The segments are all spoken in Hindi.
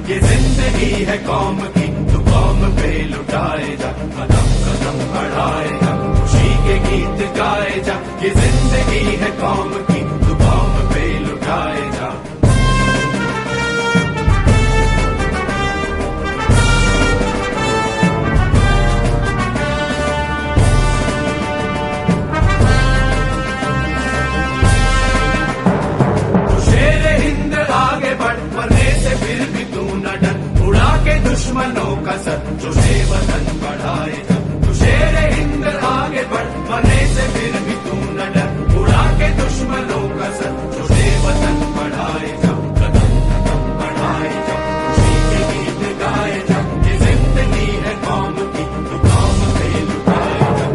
ये जिंदगी है कौम की, तू कौम पे लुटाए जा, कदम कदम बढ़ाए जा, खुशी के गीत गाए जा। ये जिंदगी है कौम की, तू कौम पे लुटाए जा। दुश्मनों का सर जो से वतन बढ़ाए जा, तू शेर हिंद आगे बढ़, मरने से फिर भी तू न डर। उड़ा के दुश्मनों का सर जो से वतन बढ़ाए जा, कदम कदम बढ़ाए जा, खुशी के गीत गाए जा। ये जिंदगी है कौम की, तू कौम पे लुटाए जा।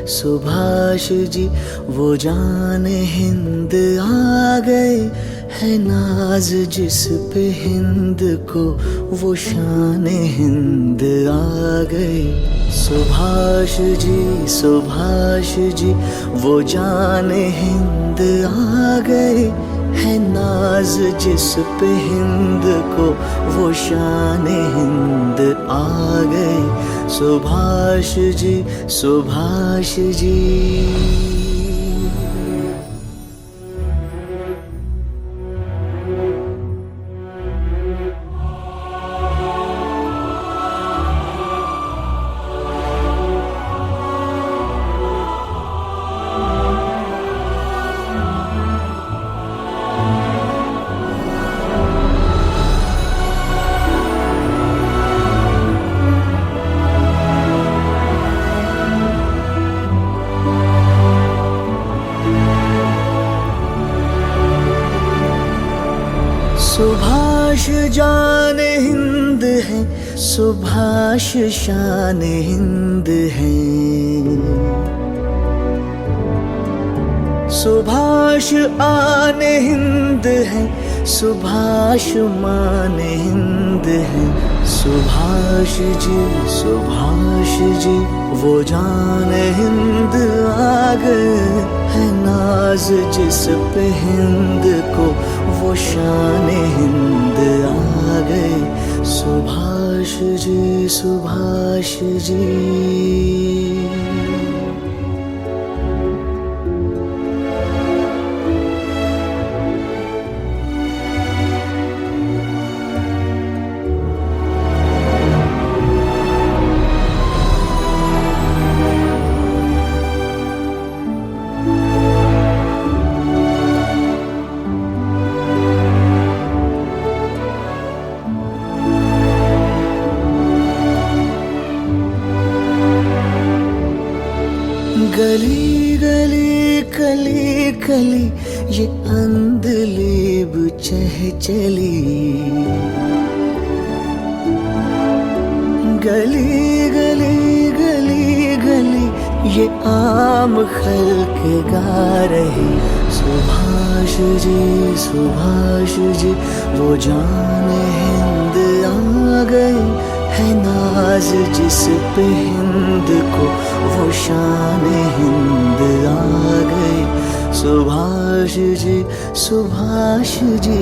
सुभाष जी वो जान हिंद आ गए, है नाज जिस पे हिंद को वो शान हिंद आ गए। सुभाष जी वो जान हिंद आ गए, है नाज जिस पे हिंद को वो शान हिंद आ गए। सुभाष जी सुभाष जान हिंद है, सुभाष शान हिंद है। सुभाष आन हिंद है, सुभाष मान हिंद है। सुभाष जी वो जान हिंद आ गए, है नाज जिस पे हिंद को वो वो शान हिंद आ गए। सुभाष जी, सुभाष जी। गली गली कली कली ये अंधलेब चह चली। गली गली गली गली ये आम खल्क गा रही। सुभाष जी, सुभाष जी। वो जान हिंद आ गई है नाज जिस पे हिंद को, वो शान हिंद आ गई। सुभाष जी, सुभाष जी।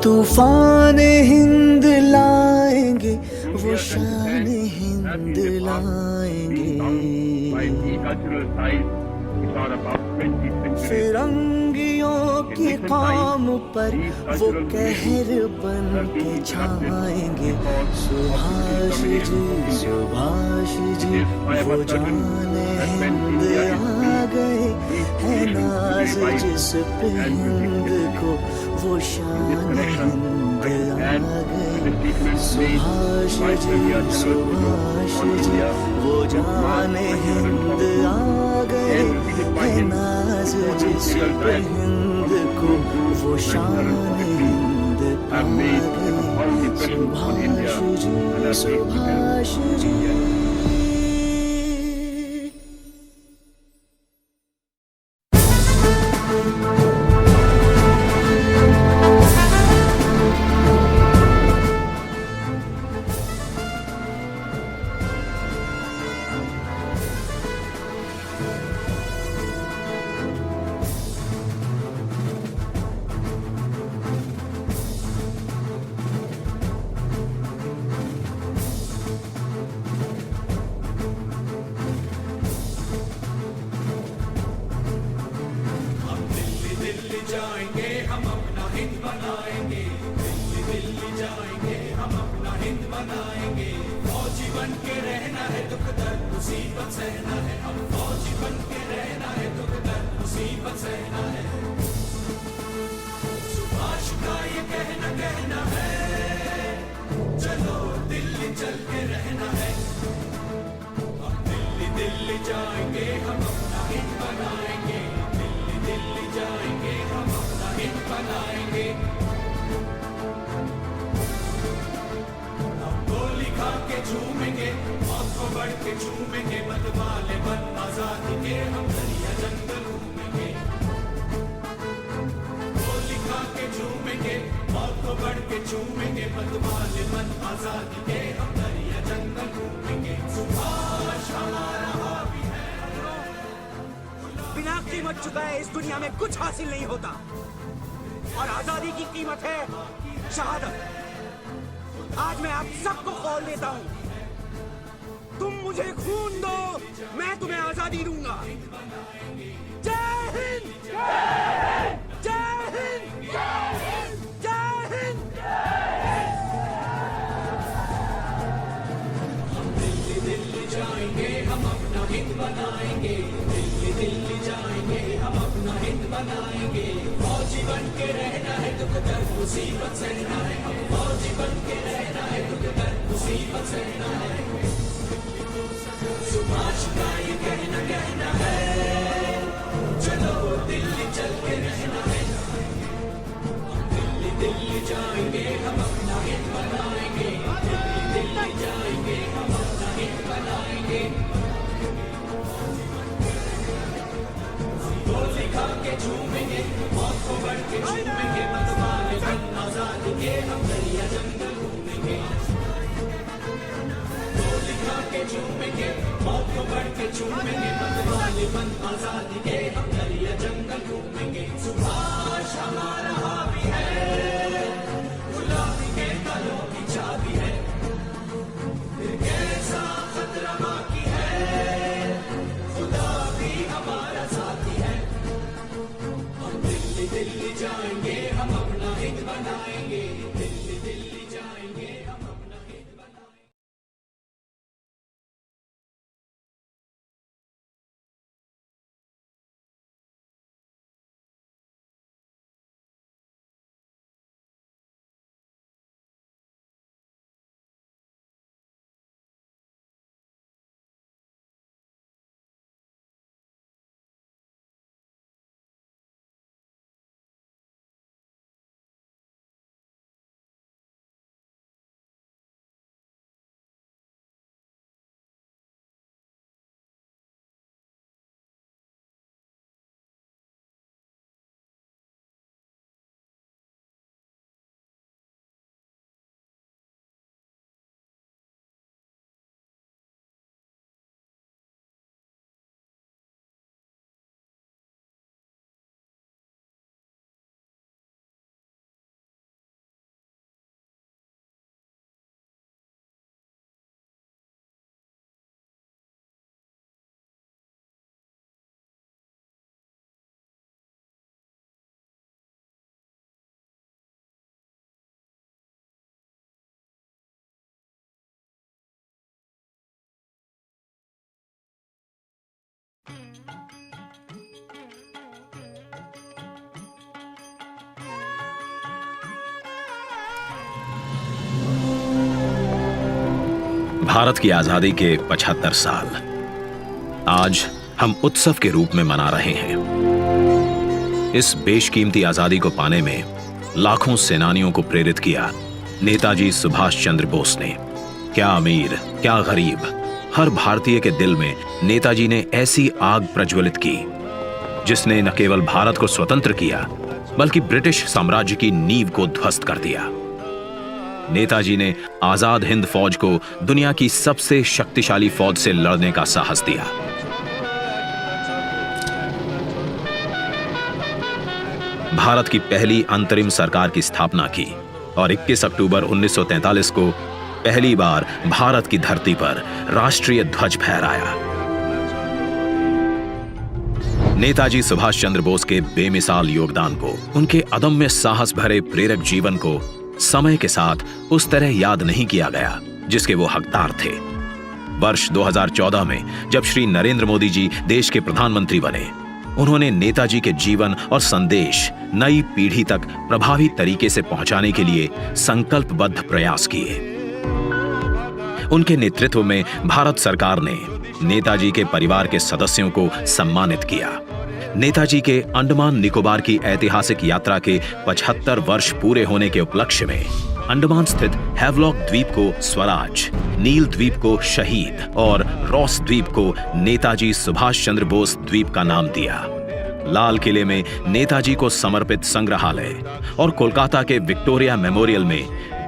तूफान हिंद लाएंगे, वो शान हिंद लाएंगे। फिरंगियों की कौम पर वो कहर बन के छाएंगे। सुभाष जी, सुभाष जी। वो जान हिंद आ गए है नाज जिस पे हिंद को, वो शान हिंद आ गए। सुभाष जी, सुभाष जी। वो जान हिंद आ गए है नाज जिस पे हिंद को, वो शान हिंद आ गए। सुभाष जी, सुभाष जी। बिना कीमत चुकाए इस दुनिया में कुछ हासिल नहीं होता, और आजादी की कीमत है शहादत। आज मैं आप सबको कॉल देता हूँ, तुम मुझे खून दो, मैं तुम्हें आजादी दूंगा। जय हिंद, जय हिंद, जय हिंद। हम दिल्ली दिल्ली जाएंगे, हम अपना हिंद बनाएंगे। दिल्ली दिल्ली जाएंगे, हम अपना हिंद बनाएंगे। फौजी बन के रहना है, दुख दर्द मुसीबत सहना है। हम फौजी बन के रहना है, दुख दर्द मुसीबत सहना है। सुभाष का ये कहना है। गोली खा के झूमेंगे, मौत को बढ़ के झूमेंगे, मतवाले बन आजादी के हम दरिया जंगल घूमेंगे। गोली खा के झूमेंगे, मौत को बढ़ के झूमेंगे, मतवाले बन आजादी के हम दरिया जंगल घूमेंगे। सुभाष हमारा हावी है, गुलाबी के तालों की चाबी है, फिर कैसा खतरा बाकी है, खुदा भी हमारा साथी है। हम दिल्ली दिल्ली जाएंगे, हम अपना हित बनाएंगे, दिल्ली दिल्ली जाएंगे, हम अपना हित बनाएंगे। भारत की आजादी के 75 साल आज हम उत्सव के रूप में मना रहे हैं। इस बेशकीमती आजादी को पाने में लाखों सेनानियों को प्रेरित किया नेताजी सुभाष चंद्र बोस ने। क्या अमीर, क्या गरीब, हर भारतीय के दिल में नेताजी ने ऐसी आग प्रज्वलित की जिसने न केवल भारत को स्वतंत्र किया बल्कि ब्रिटिश साम्राज्य की नींव को ध्वस्त कर दिया। नेताजी ने आजाद हिंद फौज को दुनिया की सबसे शक्तिशाली फौज से लड़ने का साहस दिया। भारत की पहली अंतरिम सरकार की स्थापना की और 21 अक्टूबर 1943 को पहली बार भारत की धरती पर राष्ट्रीय ध्वज फहराया। नेताजी सुभाष चंद्र बोस के बेमिसाल योगदान को, उनके अदम्य साहस भरे प्रेरक जीवन को समय के साथ उस तरह याद नहीं किया गया जिसके वो हकदार थे। वर्ष 2014 में जब श्री नरेंद्र मोदी जी देश के प्रधानमंत्री बने, उन्होंने नेताजी के जीवन और संदेश नई पीढ़ी तक प्रभावी तरीके से पहुंचाने के लिए संकल्पबद्ध प्रयास किए। उनके नेतृत्व में भारत सरकार ने नेताजी के परिवार के सदस्यों को सम्मानित किया। नेताजी के अंडमान निकोबार की ऐतिहासिक यात्रा के 75 वर्ष पूरे होने के उपलक्ष्य में अंडमान स्थित हैवलॉक द्वीप को स्वराज, नील द्वीप को शहीद और रॉस द्वीप को नेताजी सुभाष चंद्र बोस द्वीप का नाम दिया। लाल किले में नेताजी को समर्पित संग्रहालय और कोलकाता के विक्टोरिया मेमोरियल में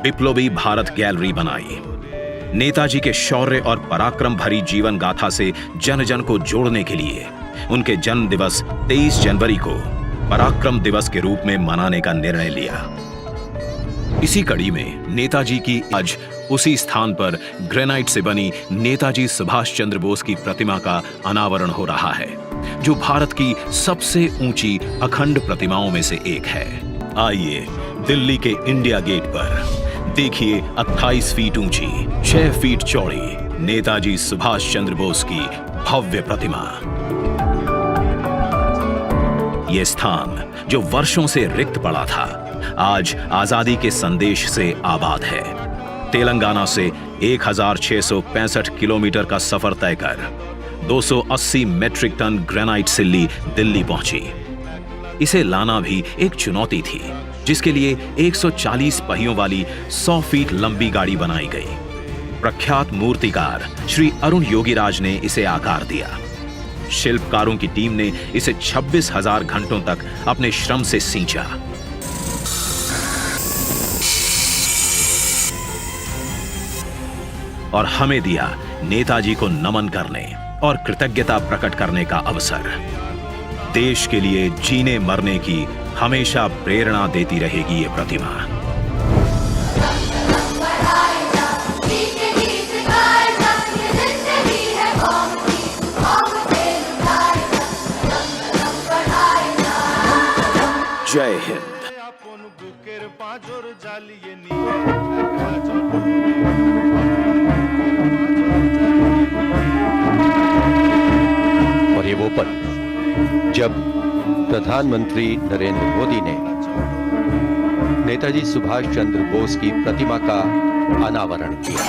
विप्लवी भारत गैलरी बनाई। नेताजी के शौर्य और पराक्रम भरी जीवन गाथा से जन जन को जोड़ने के लिए उनके जन्म दिवस 23 जनवरी को पराक्रम दिवस के रूप में मनाने का निर्णय लिया। इसी कड़ी में नेताजी की आज उसी स्थान पर ग्रेनाइट से बनी नेताजी सुभाष चंद्र बोस की प्रतिमा का अनावरण हो रहा है, जो भारत की सबसे ऊंची अखंड प्रतिमाओं में से एक है। आइए दिल्ली के इंडिया गेट पर देखिए 28 फीट ऊंची, 6 फीट चौड़ी नेताजी सुभाष चंद्र बोस की भव्य प्रतिमा। यह स्थान जो वर्षों से रिक्त पड़ा था, आज आजादी के संदेश से आबाद है। तेलंगाना से 1665 किलोमीटर का सफर तय कर 280 मेट्रिक टन ग्रेनाइट सिल्ली दिल्ली पहुंची। इसे लाना भी एक चुनौती थी, जिसके लिए 140 पहियों वाली 100 फीट लंबी गाड़ी बनाई गई। प्रख्यात मूर्तिकार श्री अरुण योगीराज ने इसे आकार दिया। शिल्पकारों की टीम ने इसे 26,000 घंटों तक अपने श्रम से सींचा। और हमें दिया नेताजी को नमन करने और कृतज्ञता प्रकट करने का अवसर। देश के लिए जीने मरने की हमेशा प्रेरणा देती रहेगी ये प्रतिमा। जय हिंद। और ये वो पल जब प्रधानमंत्री नरेंद्र मोदी ने नेताजी सुभाष चंद्र बोस की प्रतिमा का अनावरण किया।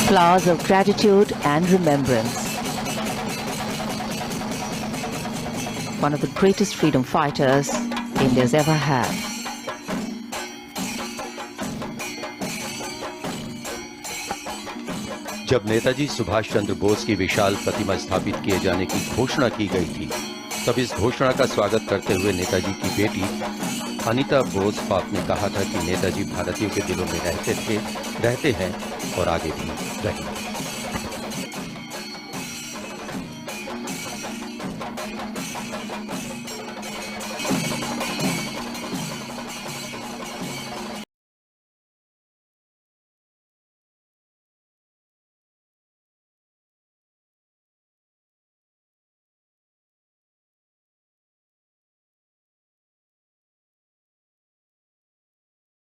Flowers of gratitude and remembrance. One of the greatest freedom fighters India's ever had. जब नेताजी सुभाष चंद्र बोस की विशाल प्रतिमा स्थापित किए जाने की घोषणा की गई थी, तब इस घोषणा का स्वागत करते हुए नेताजी की बेटी अनीता बोस पाप ने कहा था कि नेताजी भारतीयों के दिलों में रहते थे, रहते हैं और आगे भी रहेंगे।